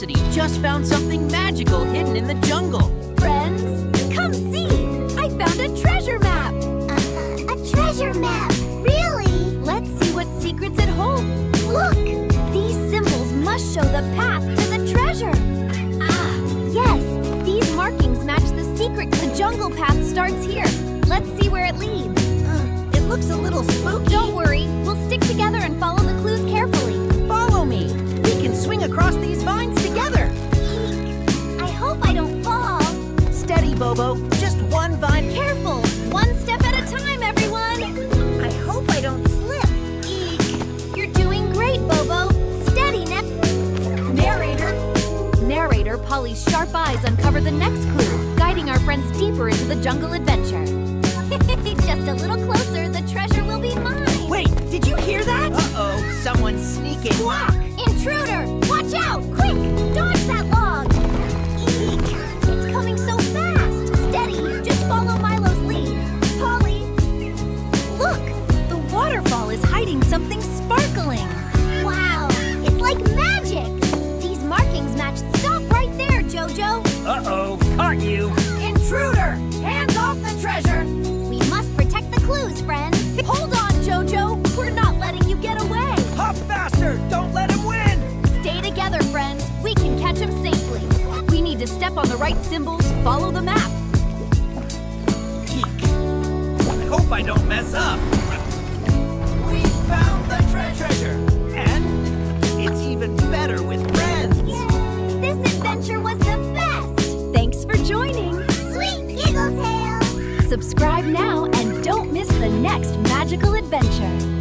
curiosity just found something magical hidden in the jungle. Friends, come see! I found a treasure map! A treasure map? Really? Let's see what secrets it holds. Look! These symbols must show the path to the treasure. Ah, yes! These markings match the secret. The jungle path starts here. Let's see where it leads. It looks a little spooky. Don't worry. We'll stick together and follow the clues carefully. Follow me. We can swing across these vines together. Eek! I hope I don't fall. Steady, Bobo. Just one vine. Careful! One step at a time, everyone! I hope I don't slip. Eek! You're doing great, Bobo. Steady, Narrator, Polly's sharp eyes uncover the next clue, guiding our friends deeper into the jungle adventure. Just a little closer, the treasure will be mine. Wait, did you hear that? Uh-oh, someone's sneaking. Squawk! Intruder! Watch out! Quick! Dodge that log! Eek! It's coming so fast. Steady! Just follow Milo's lead. Polly! Look! The waterfall is hiding something sparkling. Wow! It's like magic. These markings match. Stop right there, Jojo! Uh-oh, caught you. Intruder! Hands off the treasure! We must protect the clues, friends. Hold on, Jojo! We're not letting you get away! Hop faster! Don't let him win! Stay together, friends. We can catch him safely. We need to step on the right symbols, follow the map. Eek. I hope I don't mess up. We found the treasure! And it's even better with friends! This adventure was the best. Thanks for joining! Sweet Giggle Tales. Subscribe now and don't miss the next magical adventure.